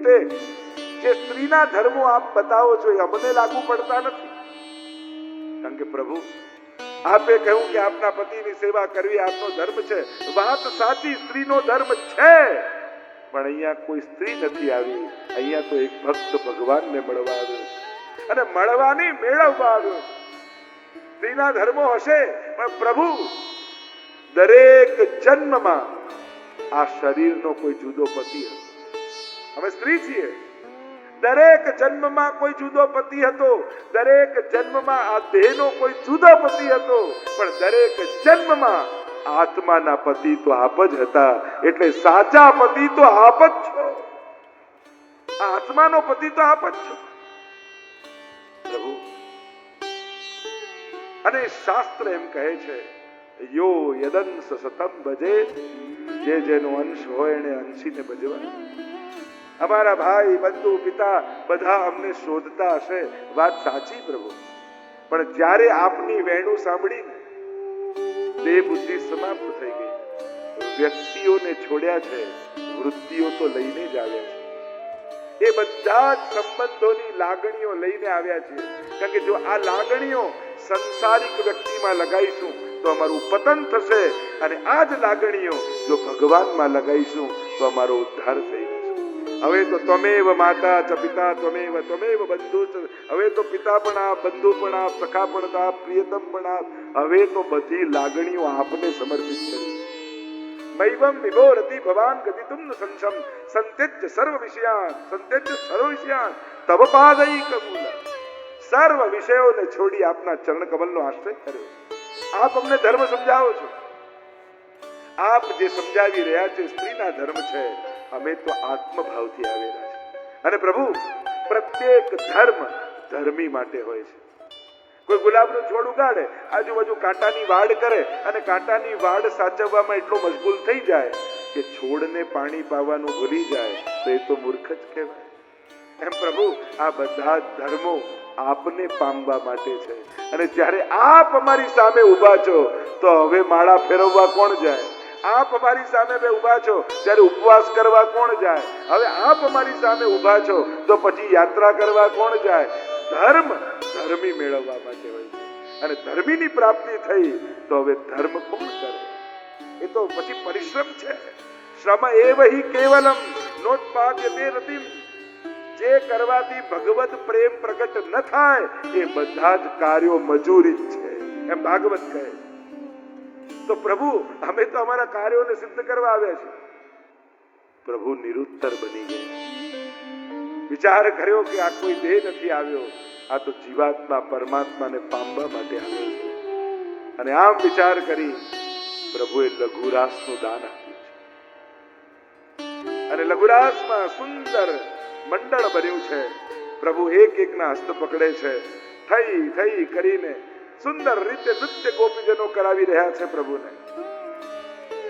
રીતે જે સ્ત્રીના ધર્મો આપ બતાવો છો એ અમને લાગુ પડતા નથી. કારણ કે પ્રભુ આપે કહ્યું કે આપના પતિની સેવા કરવી આપનો ધર્મ છે. વાત સાચી, સ્ત્રીનો ધર્મ છે, પણ અહીંયા કોઈ સ્ત્રી નથી આવી. અહીંયા તો એક ભક્ત ભગવાનને મળવા આવ્યો અને મળવાની મેળવવા આવ્યો. સ્ત્રીના ધર્મો હશે, પણ પ્રભુ દરેક જન્મમાં આ શરીરનો કોઈ જુદો પતિ હતો. અમે સ્ત્રી છીએ, દરેક જન્મમાં કોઈ જુદો પતિ હતો, દરેક જન્મમાં આ દેહનો કોઈ જુદો પતિ હતો, પણ દરેક જન્મમાં આત્માના પતિ તો આપ જ હતા. એટલે સાચા પતિ તો આપ જ છો, આત્માનો પતિ તો આપ જ છો પ્રભુ. અને શાસ્ત્ર એમ કહે છે, યો યદંશ સતમ ભજે, જે જેનો અંશ હોય એને અંશીને ભજવા. અમારા ભાઈ બંધુ પિતા બધા અમને શોધતા હશે, વાત સાચી પ્રભુ, પણ જ્યારે આપની વેણુ સાંભળીને દેહ બુદ્ધિ સમાપ્ત થઈ ગઈ. વ્યક્તિઓને છોડ્યા છે, વૃત્તિઓ તો લઈને જ આવ્યા છે. એ બધા જ સંબંધોની લાગણીઓ લઈને આવ્યા છે. કારણ કે જો આ લાગણીઓ સંસારિક વ્યક્તિમાં લગાઈશું તો અમારું પતન થશે, અને આ જ લાગણીઓ જો ભગવાનમાં લગાઈશું તો અમારો ઉદ્ધાર થઈ જશે. હવે તો ત્વમેવ માતા ચ પિતા ત્વમેવ ત્વમેવ બંધુ. હવે તો પિતા પણ આપ, બંધુ પણ આપ, સખા પણ આપ, પ્રિયતમ પણ આપ. હવે તો બધી લાગણીઓ આપને સમર્પિત કરી. મૈવમ વિભોરતિ ભવાન ગતિતુમ સંશમ સંત્યજ્ય સર્વ વિષયાન, સંત્યજ્ય સર્વ વિષયાન તવ પાદૈક મૂલ. સર્વ વિષયોને છોડી આપના ચરણ કમલનો આશ્રય કર્યો. આપ અમને ધર્મ સમજાવો છો. આપ જે સમજાવી રહ્યા છે સ્ત્રીના ધર્મ છે, અમે તો આત્મભાવથી આવેલા છે. અને પ્રભુ પ્રત્યેક ધર્મ ધર્મી માટે હોય છે. કોઈ ગુલાબનું છોડ ઉગાડે, આજુબાજુ કાંટાની વાડ કરે, અને કાંટાની વાડ સાચવવામાં એટલો મશગુલ થઈ જાય કે છોડને પાણી પાવાનું ભૂલી જાય, તો એ તો મૂર્ખ જ કહેવાય. એમ પ્રભુ આ બધા ધર્મો આપને પામવા માટે છે. અને જ્યારે આપ અમારી સામે ઉભા છો તો હવે માળા ફેરવવા કોણ જાય? આપ અમારી સામે ઉભા છો ત્યારે ઉપવાસ કરવા કોણ જાય? હવે આપ અમારી સામે ઉભા છો તો પછી યાત્રા કરવા કોણ જાય? ધર્મ ધર્મી મેળવવા માટે હોય છે. અને ધર્મીની પ્રાપ્તિ થઈ તો હવે ધર્મ કોણ કરે? એ તો પછી પરિશ્રમ છે. શ્રમ એવ હિ કેવલમ નોત્પાદ્યતે રતિમ. જે કરવાથી ભગવત પ્રેમ પ્રગટ ન થાય એ બધા જ કાર્યો મજૂરી જ છે, એમ ભાગવત કહે. તો પ્રભુ અમે તો અમારા કાર્યોને સિદ્ધ કરવા આવ્યા છીએ. પ્રભુ નિરુત્તર બની ગયા. વિચાર કર્યો કે આ કોઈ દેહ નથી આવ્યો, આ તો જીવાત્મા પરમાત્માને પામવા માટે આવ્યો છે. અને આમ વિચાર કરી પ્રભુએ લઘુરાસનું દાન આપ્યું છે. અને લઘુરાસમાં સુંદર મંડળ બન્યું છે. પ્રભુ એક એકના હસ્ત પકડે છે. થઈ થઈ કરીને સુંદર રીતે નૃત્ય ગોપીજનો કરાવી રહ્યા છે પ્રભુને.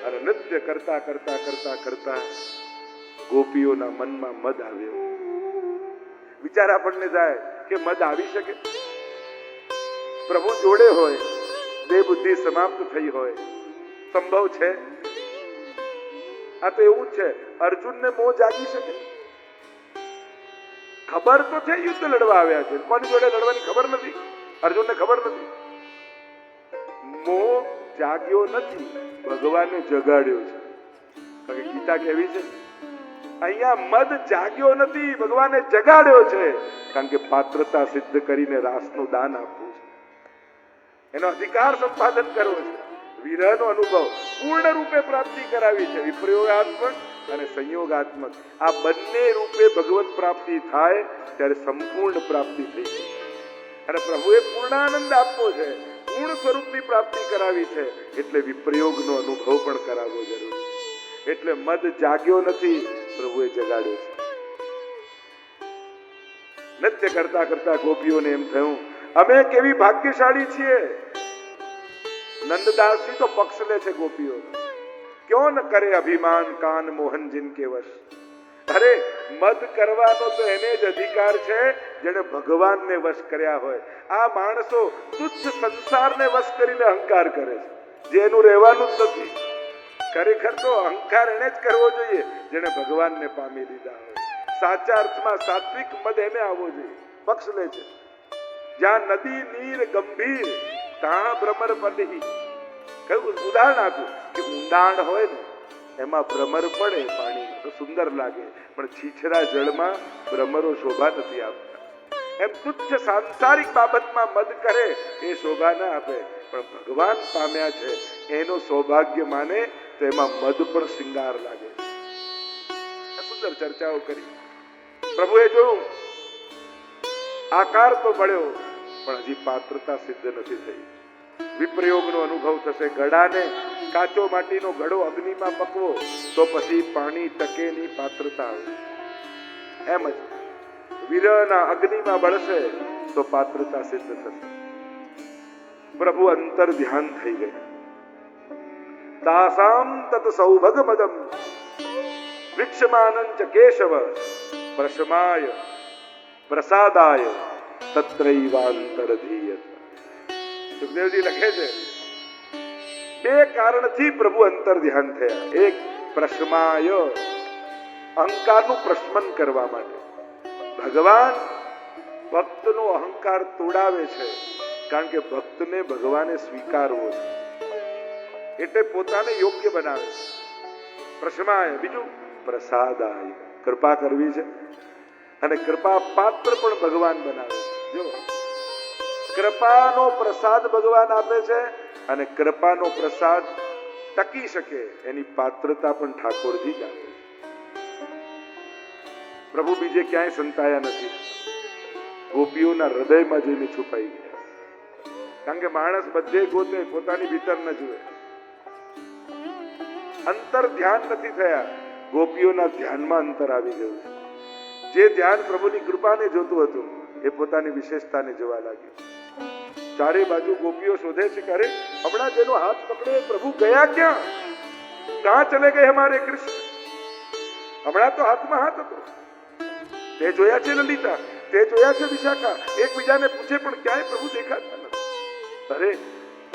અને નૃત્ય કરતા કરતા કરતા કરતા ગોપીઓના મનમાં મદ આવ્યો. વિચાર આપણને જાય કે મદ આવી શકે? પ્રભુ જોડે હોય, દેહ બુદ્ધિ સમાપ્ત થઈ હોય, સંભવ છે? આ તો એવું જ છે. અર્જુનને મોહ જાગી શકે? ખબર તો છે યુદ્ધ લડવા આવ્યા છે, કોની જોડે લડવાની ખબર નથી. અર્જુનને ખબર નથી. મોહ જાગ્યો નથી, ભગવાને જગાડ્યો છે. કારણ કે ગીતા કેવી છે? અહીંયા મદ જાગ્યો નથી, ભગવાને જગાડ્યો છે. કારણ કે પાત્રતા સિદ્ધ કરીને રાસનું દાન આપવું છે, એનો અધિકાર સંપાદન કરવો છે, વિરહનો અનુભવ પૂર્ણ રૂપે પ્રાપ્તિ કરાવી છે. વિપ્રયોગાત્મક અને સંયોગાત્મક આ બંને રૂપે ભગવત પ્રાપ્તિ થાય ત્યારે સંપૂર્ણ પ્રાપ્તિ થઈ છે. અને પ્રભુએ પૂર્ણાનંદ આપવો છે, પૂર્ણ સ્વરૂપની પ્રાપ્તિ કરાવી છે, એટલે વિપ્રયોગનો અનુભવ પણ કરાવવો જરૂરી છે. એટલે મદ જાગ્યો નથી, પ્રભુએ જગાડ્યો છે. નૃત્ય કરતા કરતા ગોપીઓને એમ થયું અમે કેવી ભાગ્યશાળી છીએ. નંદદાસજી તો પક્ષ લે છે ગોપીઓ. ક્યો ન કરે અભિમાન કાન મોહન જિનકે વશ. અરે મદ કરવાનો તો એને જ અધિકાર છે જેને ભગવાનને વશ કર્યા હોય. આ માણસો તુચ્છ સંસારને વશ કરીને અહંકાર કરે છે, જેનું રહેવાનું જ નથી. ખરેખર તો અહંકાર એને જ કરવો જોઈએ જેને ભગવાનને પામી લીધા હોય. સાચા અર્થમાં સાત્વિક મદ એને આવવો જોઈએ. પક્ષ લે છે. જ્યાં નદી નીર ગંભીર ત્યાં ભ્રમર પડી. કયું ઉદાહરણ આપ્યું કે ઊંડાણ હોય ને એમાં ભ્રમર પડે પાણી તો સુંદર લાગે, પણ છીછરા જળમાં ભ્રમરો શોભા નથી આપતા. એમ તુચ્છ સાંસારિક બાબતમાં મદ કરે એ શોભા ના આપે, પણ ભગવાન પામ્યા છે એનો સૌભાગ્ય માને તો એમાં મદ પણ શિંગાર લાગે. સુંદર ચર્ચાઓ કરી. પ્રભુએ જોયું આકાર તો મળ્યો પણ હજી પાત્રતા સિદ્ધ નથી થઈ. વિપ્રયોગનો અનુભવ થશે. ઘડાને કાચો માટીનો ઘડો અગ્નિમાં પકવો તો પછી પાણી ટકે ની પાત્રતા આવે. એમ જ વિરહના અગ્નિમાં બળશે તો પાત્રતા સિદ્ધ થશે. પ્રભુ અંતર ધ્યાન થઈ ગયા. તાસામ તત સૌભગ મદમ વૃક્ષમાનંચ કેશવ પ્રશમાય પ્રસાદાય તત્રૈવાંતરધીયત. સુખદેવજી લખે છે બે કારણથી પ્રભુ અંતર ધ્યાન થયા. એક પ્રશમાય, અહંકારનું પ્રશમન કરવા માટે. ભગવાન ભક્તનો અહંકાર તોડાવે છે કારણ કે ભક્તને ભગવાને સ્વીકારવો છે એટલે પોતાને યોગ્ય બનાવે છે. પ્રશમાય. બીજું પ્રસાદાય, કૃપા કરવી છે અને કૃપા પાત્ર પણ ભગવાન બનાવે છે. જો કૃપાનો પ્રસાદ ભગવાન આપે છે અને કૃપાનો પ્રસાદ ટકી શકે એની પાત્રતા પણ ઠાકોરજી જ આપે છે. પ્રભુ બીજે ક્યાંય સંતાયા નથી, ગોપીઓના હૃદયમાં જઈને છુપાઈ ગયા. કારણ કે માણસ બધે ગોતે, પોતાની ભીતર ન જુએ. અંતર ધ્યાન નથી થયા, ગોપીઓના ધ્યાનમાં અંતર આવી ગયું છે. જે ધ્યાન પ્રભુની કૃપાને જોતું હતું એ પોતાની વિશેષતાને જોવા લાગ્યું. ચારે બાજુ ગોપીઓ શોધે છે કે અરે હમણાં જેનો હાથ પકડે પ્રભુ ગયા ક્યાં? ક્યાં ચલે ગયે હમારે કૃષ્ણ? હમણાં તો હાથમાં હાથ હતો. તે જોયા છે લલિતા, તે જોયા છે વિશાખા, એકબીજાને પૂછે પણ ક્યાંય પ્રભુ દેખાતા નથી. અરે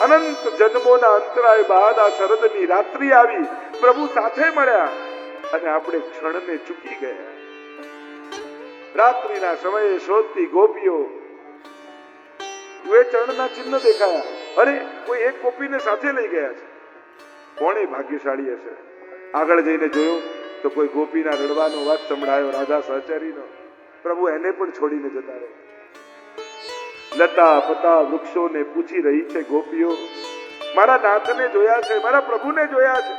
અનંત જન્મોના અંતરાય બાદ આ શરદની રાત્રિ આવી, પ્રભુ સાથે મળ્યા અને આપણે ક્ષણને ચૂકી ગયા. રાત્રિના સમયે શોધતી ગોપીઓ ચરણના ચિહ્ન દેખાયા. અરે કોઈ એક ગોપીને સાથે લઈ ગયા છે. કોણે ભાગ્યશાળી હશે? આગળ જઈને જોયું તો કોઈ ગોપીના રડવાનો અવાજ સંભળાયો, રાધા સહચરીનો. પ્રભુ એને પણ છોડીને જતા રહ્યા. લતા પતા વૃક્ષોને પૂછી રહી છે ગોપીઓ, મારા નાથને જોયા છે, મારા પ્રભુને જોયા છે?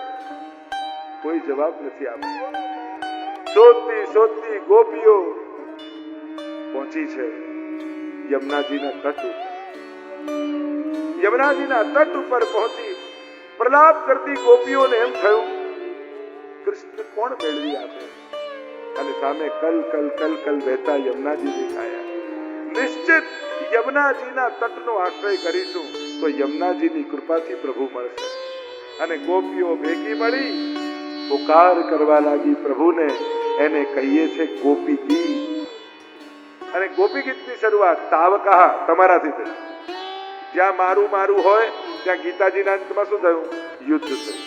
કોઈ જવાબ નથી આપ્યો. શોધતી શોધતી ગોપીઓ પહોંચી છે યમુનાજીના તટ ઉપર. યમુનાજીના તટ ઉપર પહોંચી પ્રલાપ કરતી ગોપીઓને એમ થયું કૃષ્ણ કોણ મેળવી આપે? અને સામે કલ કલ કલ કલ વહેતા યમુનાજી દેખાયા. નિશ્ચિત યમુનાજીના તટનો આશ્રય કરીશું તો યમુનાજીની કૃપાથી પ્રભુ મળશે. અને ગોપીઓ ભેગી મળી પુકાર કરવા લાગી પ્રભુને. એને કહીએ છે ગોપી ગીત. અને ગોપી ગીતની શરૂઆત તાવકા તમારાથી થઈ. જ્યાં મારું મારું હોય ત્યાં ગીતાજીના અંતમાં શું થયું? યુદ્ધ થયું.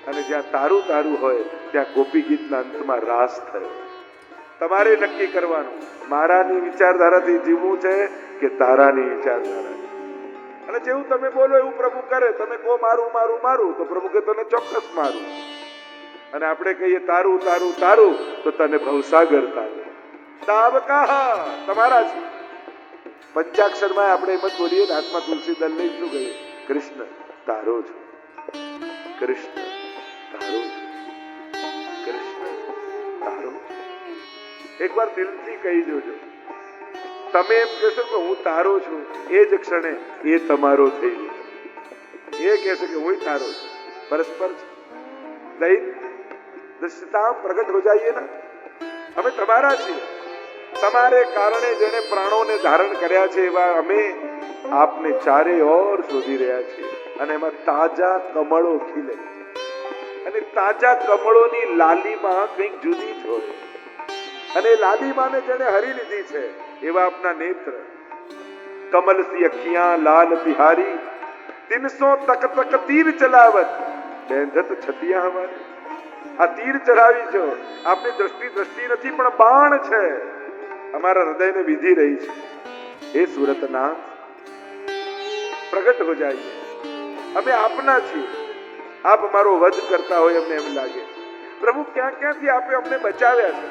અને જ્યાં તારું તારું હોય ત્યાં ગોપી ગીતના અંતમાં રાસ થયો. તમારે નક્કી કરવાનું મારાની વિચારધારાથી જીવવું છે કે તારાની વિચારધારાથી. અને જેવું તમે બોલો એવું પ્રભુ કરે. તમે કહો મારું મારું મારું તો પ્રભુ કે તને ચોક્કસ મારું. અને આપણે કહીએ તારું તારું તારું તો તને ભવસાગર તારું. તાવકા તમારા છે. પંચાક્ષરમાં આપણે એમ જ બોલીએ ને, હાથમાં તુલસી દલ લઈ શું કહીએ? કૃષ્ણ તારો છું, કૃષ્ણ તારો છું, કૃષ્ણ તારો. એકવાર દિલથી કહી જોજો. તમે એમ કહેશો કે હું તારો છું, એ જ ક્ષણે એ તમારો થઈ જશે. એ કહેશે કે હું તારો છું. પરસ્પર દૃશ્યતા પ્રગટ હો જાઈએ ના. અમે તમારા છીએ. તમારે કારણે જેને પ્રાણોને ધારણ કર્યા છે એવા અમે આપને ચારે ઓર શોધી રહ્યા છીએ. અને એમાં તાજા કમળો ખીલે. અને તાજા કમળોની લાલીમાં કંઈક જુદી જ હોય. અને લાલીમાને જેને હરી લીધી છે એવા આપના નેત્ર. કમલ સી અખિયાં લાલ બિહારી 300 તક તક તીર ચલાવત બેંધત છતિયા હમારી. આ તીર ચઢાવી છો, આપની દ્રષ્ટિ નથી પણ બાણ છે, અમારા હૃદયને વિધી રહી છે. હે સુરતનાથ, પ્રગટ હો જાઈએ, અમે આપના છીએ. આપ અમારો વધ કરતા હોય અમને એમ લાગે. પ્રભુ ક્યાં ક્યાંથી આપે અમને બચાવ્યા છે.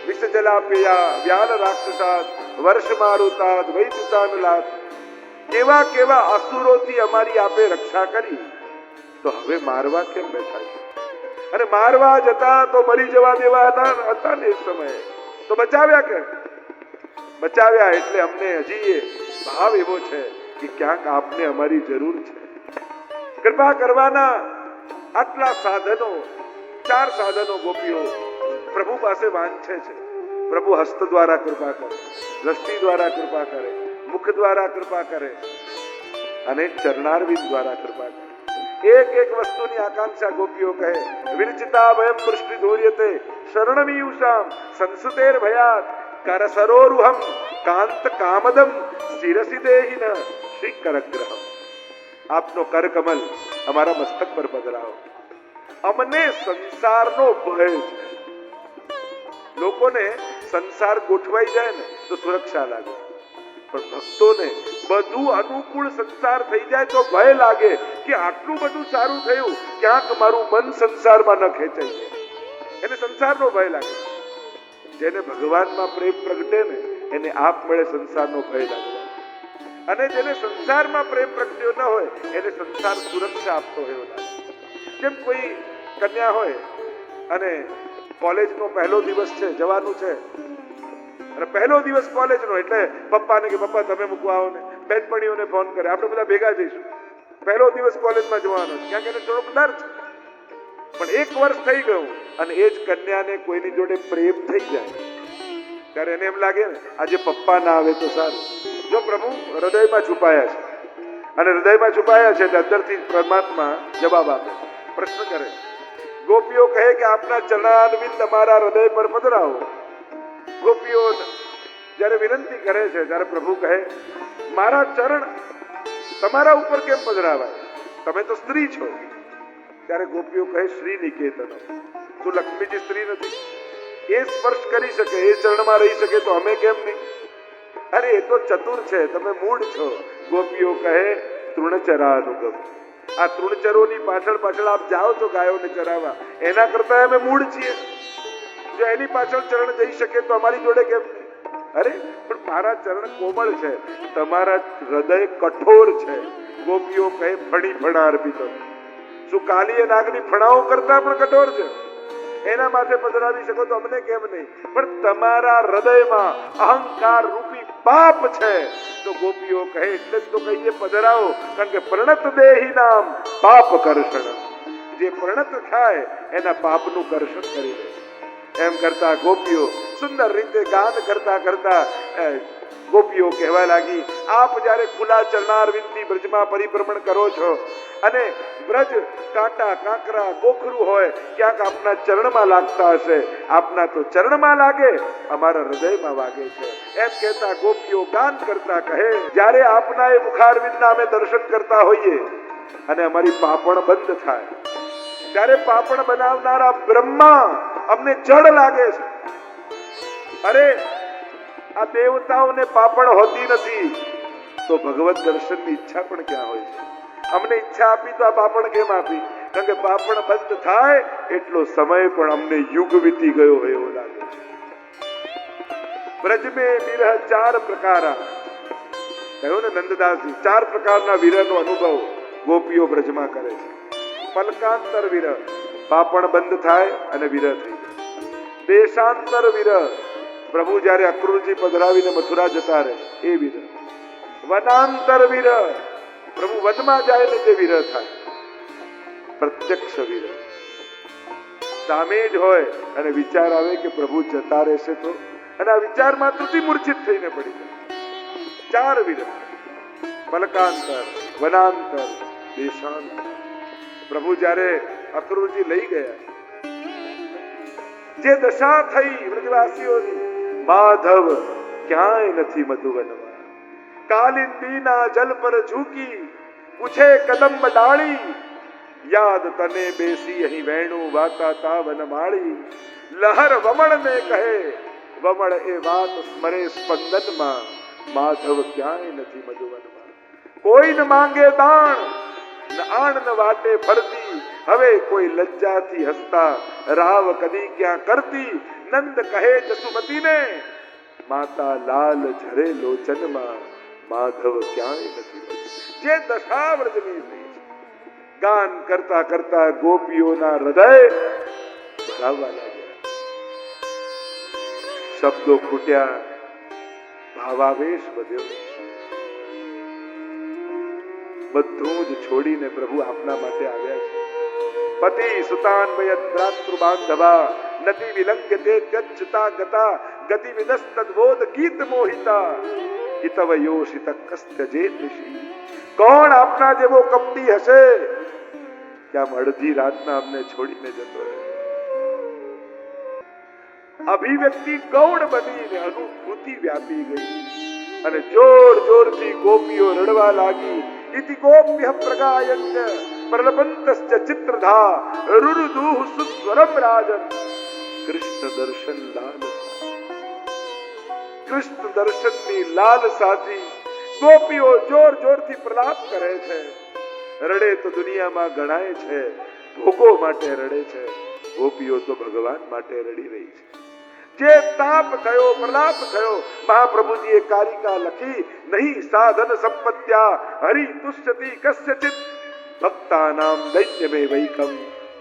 વિષ જલાપયા વ્યાલ રાક્ષસાત વર્ષ મારુતાત વૈદુતાનલાત, કેવા કેવા અસુરોથી અમારી આપે રક્ષા કરી, તો હવે મારવા કેમ બેઠા છે? અને મારવા જતા તો મરી જવા દેવા હતા ને એ સમયે, તો બચાવ્યા કેમ? બચાવ્યા એટલે અમને હજી એ ભાવ એવો છે કે ક્યાંક આપને અમારી જરૂર છે. કૃપા કરવાના આટલા સાધનો, 4 સાધનો ગોપીઓ પ્રભુ પાસે વાંચે છે. પ્રભુ હસ્ત દ્વારા કૃપા કરે, દ્રષ્ટિ દ્વારા કૃપા કરે, મુખ દ્વારા કૃપા કરે અને ચરણારવિંદ દ્વારા કૃપા કરે. એક એક વસ્તુની આકાંક્ષા ગોપીઓ કહે. વિરચિતા વયમ પૃષ્ટિ ધૂર્યતે શરણમીયુષામ સંસુતેર ભયાત કરસરોરુહમ કાંત કામદમ શિરસી દેહિન શ્રી કરગ્રહમ. આપનો કરકમલ અમારા મસ્તક પર પધરાવો. અમને સંસારનો ભય છે. લોકોને સંસાર ગોઠવાઈ જાય ને તો સુરક્ષા લાગે, પણ ભક્તોને બધું અનુકૂળ સંસાર થઈ જાય તો ભય લાગે કે આટલું બધું સારું થયું, ક્યાંક મારું મન સંસારમાં ન ખેંચાઈ જાય. એને સંસારનો ભય લાગે. જેને ભગવાનમાં પ્રેમ પ્રગટે ને એને આપમેળે સંસારનો ભય લાગે. અને જેને સંસારમાં પ્રેમ પ્રગટ્યો ન હોય એને સંસાર સુરક્ષા આપતો હોય એવું લાગે. જેમ કોઈ કન્યા હોય અને કોલેજનો પહેલો દિવસ છે, જવાનું છે, અને પહેલો દિવસ કોલેજનો એટલે પપ્પાને કે પપ્પા તમે મૂકવા આવો ને, બેનપણીઓને ફોન કરે, આપણે બધા ભેગા જઈશું. પહેલો દિવસ કોલેજમાં જવાનો છે, ક્યાંક એને થોડોક ડર છે. પણ 1 વર્ષ થઈ ગયું અને એ જ કન્યાને કોઈની જોડે પ્રેમ થઈ જાય ત્યારે એને એમ લાગે ને આજે પપ્પા ના આવે તો સારું. જો પ્રભુ હૃદયમાં છુપાયા છે અને હૃદયમાં છુપાયા છે તો અંદરથી પરમાત્મા જવાબ આપે, પ્રશ્ન કરે. ગોપીઓ કહે કે આપના ચરણારવિંદ અમારા હૃદય પર પધરાવો. ગોપીઓ જ્યારે વિનંતી કરે છે ત્યારે પ્રભુ કહે મારા ચરણ તમારા ઉપર કેમ પધરાવાય? તમે તો સ્ત્રી છો. ત્યારે ગોપીઓ કહે શ્રી નિકેતન, શું લક્ષ્મીજી સ્ત્રી નથી? એ સ્પર્શ કરી શકે, એ ચરણમાં રહી શકે તો અમે કેમ નહીં? અરે એ તો ચતુર છે, તમે મૂળ છો. ગોપીઓ કહે તૃણચરાનુગમ. આ તૃણચરોની પાછળ પાછળ આપ જાઓ છો ગાયોને ચરાવવા, એના કરતા અમે મૂળ છીએ. જો એની પાછળ ચરણ જઈ શકે તો અમારી જોડે કેમ નહીં? અરે પણ મારા ચરણ કોમળ છે, તમારા હૃદય કઠોર છે. ગોપીઓ કહે ફણી ફણાર પીતો. શું કાલીય નાગની ફણાઓ કરતા પણ કઠોર છે? એના માથે પધરાવી શકો તો અમને કેમ નહીં? પણ તમારા હૃદયમાં અહંકાર રૂપી પાપ છે. તો ગોપીઓ કહે એટલે તો કહીએ પધરાવો, કારણ કે પ્રણત દેહી નામ પાપ કર્ષણ. જે પ્રણત થાય એના પાપનું કર્ષણ કરી દે. એમ કરતા ગોપીઓ સુંદર રીતે ગાન કરતા કરતા ગોપીઓ કહેવા લાગી, આપ જ્યારે ખુલ્લા ચરણારવિંદથી બ્રજમાં પરિભ્રમણ કરો છો અને બ્રજ કાંટા કાંકરા ગોખરું હોય ક્યાંક આપના ચરણમાં લાગતા હશે, આપના તો ચરણમાં લાગે, અમારા હૃદયમાં વાગે છે. એમ કહેતા ગોપીઓ ગાન કરતા કહે જ્યારે આપના એ મુખારવિંદના અમે દર્શન કરતા હોઈએ અને અમારી પાપણ બંધ થાય ત્યારે પાપણ બનાવનારા બ્રહ્મા અમને જડ લાગે છે. અરે આ દેવતાઓને પાપણ હોતી નથી તો ભગવત દર્શનની ઈચ્છા પણ ક્યાં હોય છે? અમને ઈચ્છા આપી તો આ પાપણ કેમ આપી? કારણ કે પાપણ બંધ થાય એટલો સમય પણ અમને યુગ વીતી ગયો હોય એવું લાગે છે. બ્રજ મેં વિરહ 4 પ્રકારા, કહ્યું ને નંદદાસજી, 4 પ્રકારના વિરહનો અનુભવ ગોપીઓ બ્રજમાં કરે છે. પલકાંતર વિરહ, પાપણ બંધ થાય અને વિરહ થઈ જાય. દેશાંતર વિરહ, પ્રભુ જ્યારે અક્રૂરજી પધરાવીને મથુરા જતા રહે એ વિરહ. વનાંતર વિરહ, પ્રભુ વનમાં જાય ને તે વિરહ થાય. પ્રત્યક્ષ વિરહ, સામે જ હોય અને વિચાર આવે કે પ્રભુ જતા રહેશે તો, અને આ વિચારમાં ત્રુટિ મૂર્છિત થઈને પડી જાય. 4 વિરહ, પલકાંતર, વનાંતર, દેશાંતર. પ્રભુ જ્યારે અક્રૂરજી લઈ ગયા, જે દશા થઈ વ્રજવાસીઓની, માધવ ક્યાંય નથી મધુવનમાં. કાલિંદીના જલ પર ઝૂકી પૂછે કદમ ડાળી, યાદ તને બેસી અહીં વેણુ વાતા તા વનમાળી લહર વમણ ને કહે વમણ એ વાત સ્મરે સ્પંદનમાં માધવ ક્યાંય નથી મધુવનમાં કોઈ ન માંગે દાણ આણ ન વાટે ફરતી હવે કોઈ લજ્જાથી હસતા રાવ કદી ક્યાં કરતી નંદ કહે જસુમતીને માતા લાલ ઝરે લોચનમાં માધવ ક્યાંય નથી જે દશા વ્રજની થઈ ગાન કરતા કરતા ગોપીઓના હૃદય ભરાવા લાગ્યા શબ્દો ખૂટ્યા ભાવાવેશ વધ્યો બધું જ છોડીને પ્રભુ આપના માટે આવ્યા છે પતિ સુતાન્વયત્રાતૃ બાંધવા નદી વિલંઘ્યતે ગચ્છતા ગતા ગતિ વિદસ્તદ્વોદ ગીત મોહિતા હિતવ યોષિત કસ્ત્ય જેતૃષિ કોણ આપના જેવો કપટી હશે કે આમ અડધી રાતના અમને છોડીને જતો રહે અભિવ્યક્તિ ગૌણ બનીને અનુભૂતિ વ્યાપી ગઈ અને જોર જોરથી ગોપીઓ રડવા લાગી ઇતિ ગોપ્ય પ્રગાયન્ય પ્રલબંતસ્ચ ચિત્રધા રુરુદુઃ સુસ્વરમ રાજન કૃષ્ણ દર્શન લાલસા કૃષ્ણ દર્શનની લાલસાથી ગોપીઓ જોર જોરથી પ્રલાપ કરે છે રડે તો દુનિયામાં ગણાય છે ભોગો માટે રડે છે ગોપીઓ તો ભગવાન માટે રડી રહી છે જે તાપ થયો પ્રલાપ થયો મહાપ્રભુજીએ કારિકા લખી નહીં સાધન સંપત્યા હરિ તુષ્યતિ કસ્યચિત ભક્તાનામ દૈત્યમે વૈકમ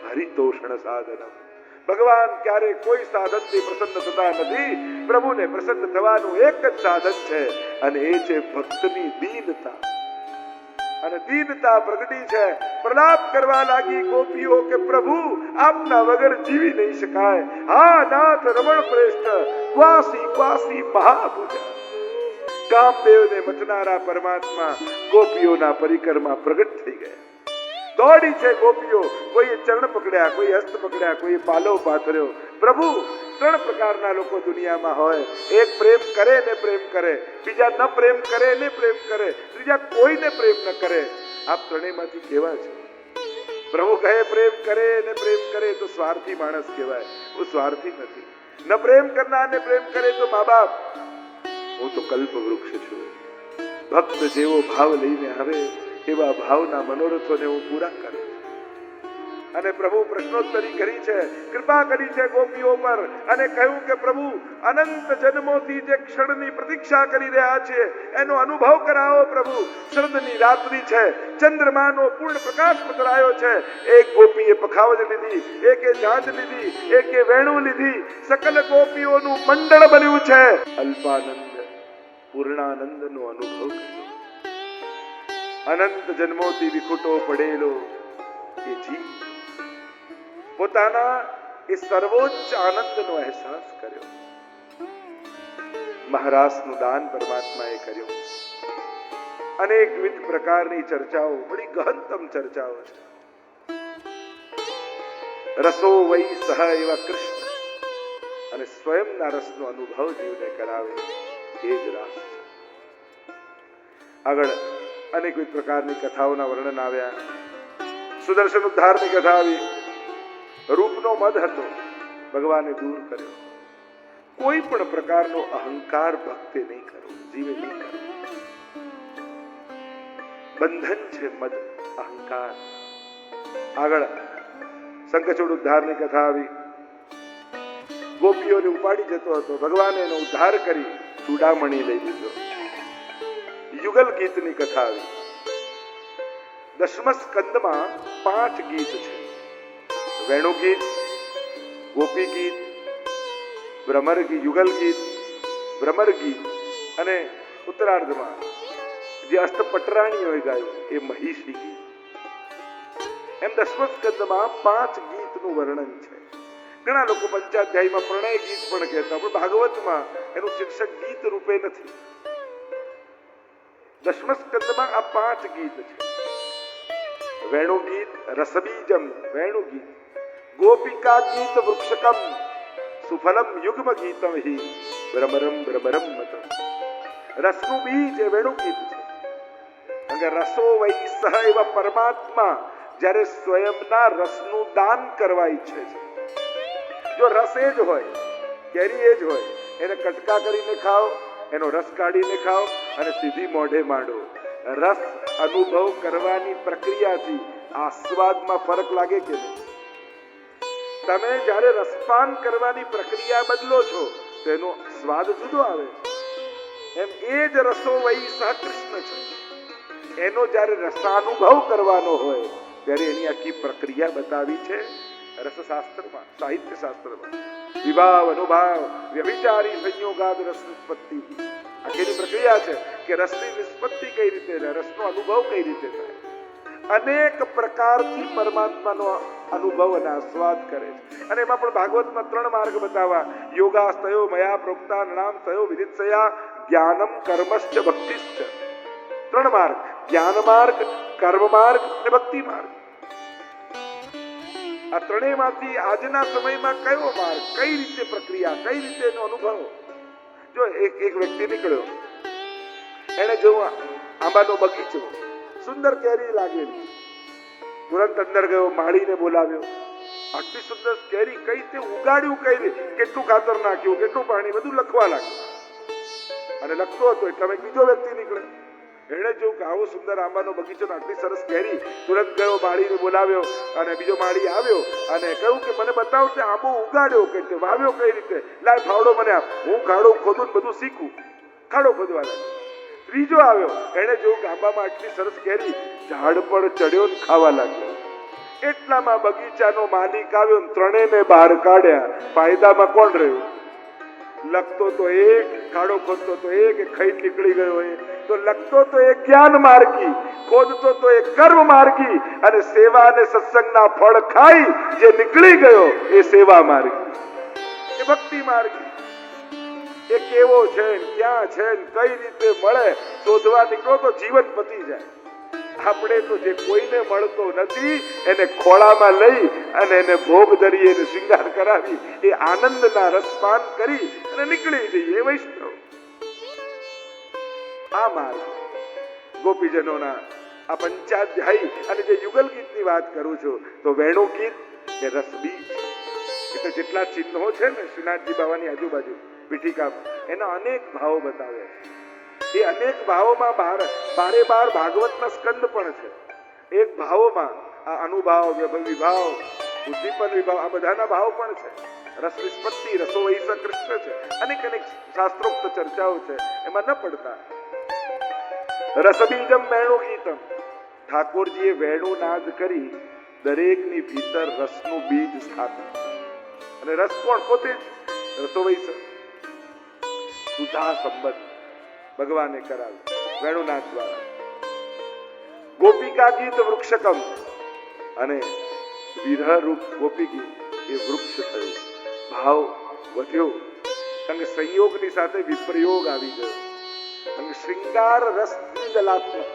હરિતોષણ સાધનમ ભગવાન ક્યારે કોઈ સાધનથી પ્રસન્ન થતા નથી પ્રભુને પ્રસન્ન થવાનું એક જ સાધન છે અને એ છે ભક્તની દીનતા અને દીનતા પ્રગટી છે પ્રલાપ કરવા લાગી ગોપીઓ કે પ્રભુ આપના વગર જીવી નહીં શકાય હા નાથ રમણ શ્રેષ્ઠ ક્વાસી ક્વાસી મહાપૂજા કામદેવને મથનારા પરમાત્મા ગોપીઓના પરિકરમાં પ્રગટ થઈ ગયા દોડી છે ગોપીઓ કોઈએ ચરણ પકડ્યા કોઈ હસ્ત પકડ્યા કોઈ પાલવ પાથર્યો પ્રભુ ત્રણ પ્રકારના લોકો દુનિયામાં હોય એક પ્રેમ કરે ને પ્રેમ કરે બીજા ન પ્રેમ કરે ને પ્રેમ કરે ત્રીજા કોઈને પ્રેમ ન કરે આપ ત્રણેયમાંથી કેવા છે પ્રભુ કહે પ્રેમ કરે ને પ્રેમ કરે તો સ્વાર્થી માણસ કહેવાય હું સ્વાર્થી નથી ન પ્રેમ કરનાર ને પ્રેમ કરે તો મા બાપ હું તો કલ્પ વૃક્ષ છું ભક્ત જેવો ભાવ લઈને આવે એવા ભાવના મનોરથોને હું પૂરા કરું અને પ્રભુ પ્રશ્નોત્તરી કરી છે કૃપા કરી છે ગોપીઓ પર અને કહ્યું કે પ્રભુ અનંત જન્મોથી જે ક્ષણની પ્રતીક્ષા કરી રહ્યા છે એનો અનુભવ કરાવો પ્રભુ શરદની રાત્રિ છે ચંદ્રમાનો પૂર્ણ પ્રકાશ પથરાયો છે એક ગોપીએ પખાવજ લીધી એકે જાંજ લીધી એકે વેણુ લીધી સકલ ગોપીઓનું મંડળ બન્યું છે અલ્પાનંદ પૂર્ણાનંદનો અનુભવ કર્યો અનંત જન્મોથી વિખૂટો પડેલો એ જીવ પોતાના એ સર્વોચ્ચ આનંદનો અહેસાસ કર્યો મહારાસનું દાન પરમાત્માએ કર્યું અનેકવિધ પ્રકારની ચર્ચાઓ બડી ગહનતમ ચર્ચાઓ છે રસો વૈ સહ એવા કૃષ્ણ અને સ્વયંના રસનો અનુભવ જીવને કરાવે એ જ રાસ છે આગળ અનેકવિધ પ્રકારની કથાઓના વર્ણન આવ્યા સુદર્શન ઉદ્ધારની કથા આવી રૂપનો મદ હતો ભગવાને દૂર કર્યો કોઈ પણ પ્રકારનો અહંકાર ભક્તે નહીં કરવો જીવે નહીં કરવો બંધન છે મદ અહંકાર આગળ શંખચૂડ ઉદ્ધારની કથા આવી ગોપીઓને ઉપાડી જતો હતો ભગવાને એનો ઉદ્ધાર કરી ચૂડામણી લઈ લીધો યુગલ ગીતની કથા આવી દશમ સ્કંદમાં 5 ગીત છે વેણુ ગીત ગોપી ગીત ભ્રમર ગીત યુગલ ગીત ભ્રમર ગીત અને ઉત્તરાર્ધમાં જે અષ્ટપટરાણીઓએ ગાયું એ મહિષી ગીત એમ દશમ સ્કંદમાં 5 ગીતનું વર્ણન છે ઘણા લોકો પંચાધ્યાયમાં પ્રણય ગીત પણ કહેતા પણ ભાગવતમાં એનું શીર્ષક ગીત રૂપે નથી દશમ સ્કંદમાં આ 5 ગીત છે વેણુ ગીત રસબીજમ વેણુ ગીત ગોપિકા ગીત વૃક્ષકમ સુફલમ યુગ્મ ગીતમ હિ ભ્રમરમ ભ્રમરમ મતમ રસનું બીજ એ વેણુ ગીત છે કારણ કે રસો વૈ સહ એવા પરમાત્મા જ્યારે સ્વયંના રસનું દાન કરવા ઈચ્છે છે. જો રસ એ જ હોય, કેરી એ જ હોય, એને કટકા કરીને ખાઓ, એનો રસ કાઢીને ખાઓ અને સીધી મોઢે માંડો. રસ અનુભવ કરવાની પ્રક્રિયાથી આસ્વાદમાં ફરક લાગે કે નહીં? તમે જ્યારે રસપાન કરવાની પ્રક્રિયા બદલો છો તો એનો સ્વાદ જુદો આવે છે. એમ એ જ રસો વહી સહકૃષ્ણ છે. એનો જ્યારે રસાનુભવ કરવાનો હોય ત્યારે એની આખી પ્રક્રિયા બતાવી છે રસશાસ્ત્રમાં, સાહિત્ય શાસ્ત્રમાં. વિભાવ, અનુભાવ, વ્યભિચારી સંયોગાદ રસ નિષ્પત્તિ. આખીની પ્રક્રિયા છે કે રસની નિષ્પત્તિ કઈ રીતે થાય, રસનો અનુભવ કઈ રીતે થાય. અનેક પ્રકારથી પરમાત્માનો અનુભવ અને આસ્વાદ કરે છે. અને એમાં પણ ભાગવતમાં 3 માર્ગ બતાવ્યા. યોગાસ્તયો મયા પ્રોક્તા નામ તયો વિદિત્સયા જ્ઞાનમ કર્મશ્ચ ભક્તિશ્ચ. 3 માર્ગ: જ્ઞાન માર્ગ, કર્મ માર્ગ અને ભક્તિ માર્ગ. આ ત્રણેયમાંથી આજના સમયમાં કયો માર્ગ, કઈ રીતે પ્રક્રિયા, કઈ રીતે એનો અનુભવ? જો એક વ્યક્તિ નીકળ્યો, એને જોવા આંબાનો બગીચો, સુંદર કેરી લાગેલી, તુરંત અંદર ગયો, માળીને બોલાવ્યો. આટલી સુંદર કેરી કઈ રીતે ઉગાડ્યું, કઈ રીતે, કેટલું ખાતર નાખ્યું, કેટલું પાણી, બધું લખવા લાગ્યો. અને લખતો હતો એટલામાં બીજો વ્યક્તિ નીકળે. એને જોયું કે આવો સુંદર આંબાનો બગીચો, આટલી સરસ કેરી. તુરંત ગયો, માળીને બોલાવ્યો અને બીજો માળી આવ્યો અને કહ્યું કે મને બતાવ તે આંબો ઉગાડ્યો કઈ રીતે, વાવ્યો કઈ રીતે, લાય ફાવડો મને આપ, હું ખાડો ખોદું બધું શીખું. ખાડો ખોદવા લાગ્યો. ત્રીજો આવ્યો, એને જોયું કે આંબામાં આટલી સરસ કેરી, ઝાડ પર ચડ્યો ને ખાવા લાગ્યો. એટલામાં બગીચાનો માલિક આવ્યો ને ત્રણેયને બહાર કાઢ્યા. ફાયદામાં કોણ રહ્યું? લખતો તો એક, ખાડો ખોદતો તો એક, ખાઈ નીકળી ગયો એ. તો લખતો તો એક જ્ઞાન માર્ગી, ખોદતો તો એક કર્મ માર્ગી, અને સેવા અને સત્સંગના ફળ ખાઈ જે નીકળી ગયો એ સેવા માર્ગી, એ ભક્તિ માર્ગી. એ કેવો છે, ક્યાં છે, કઈ રીતે મળે શોધવા નીકળો તો જીવન પતી જાય. આપણે તો જે કોઈને મળતો નથી એને ખોળામાં લઈ અને એને ભોગ ધરી, એને શૃંગાર કરાવી, એ આનંદના રસપાન કરી અને નીકળી જઈએ. વૈષ્ણવ આ માર્ગ ગોપીજનોના આ પંચાધ્યાયી. અને જે યુગલ ગીતની વાત કરું છું તો વેણુ ગીત એ રસબીજ, એટલે જેટલા ચિહ્નો છે ને શ્રીનાથજી બાવાની આજુબાજુ પીઠિકામાં, એના અનેક ભાવો બતાવ્યા છે. એ અનેક ભાવોમાં બારે બાર ભાગવતના સ્કંદ પણ છે. એક ભાવોમાં આ અનુભાવ, વિભાવ, ઉદ્દીપન વિભાવ, આ બધાના ભાવ પણ છે. રસ નિષ્પત્તિ, રસો વૈસ કૃષ્ણ છે. અનેક શાસ્ત્રોક્ત ચર્ચાઓ છે, એમાં ન પડતા. રસબીજમ વેણુ ગીતમ. ઠાકોરજીએ વેણુ નાદ કરી દરેકની ભીતર રસનું બીજ સ્થાપ્યું. અને રસ કોણ? પોતે જ રસો વૈસ. સુધા સંબંધ ભગવાને કરાવ્યું વેણુનાથ દ્વારા. ગોપિકા ગીત વૃક્ષકમ, અને વિરહ રૂપ ગોપી ગીત એ વૃક્ષ થયું. ભાવ વધ્યો, સંગ સંયોગની સાથે વિપ્રયોગ આવી ગયો. અને શૃંગાર રસ દ્વિદલાત્મક,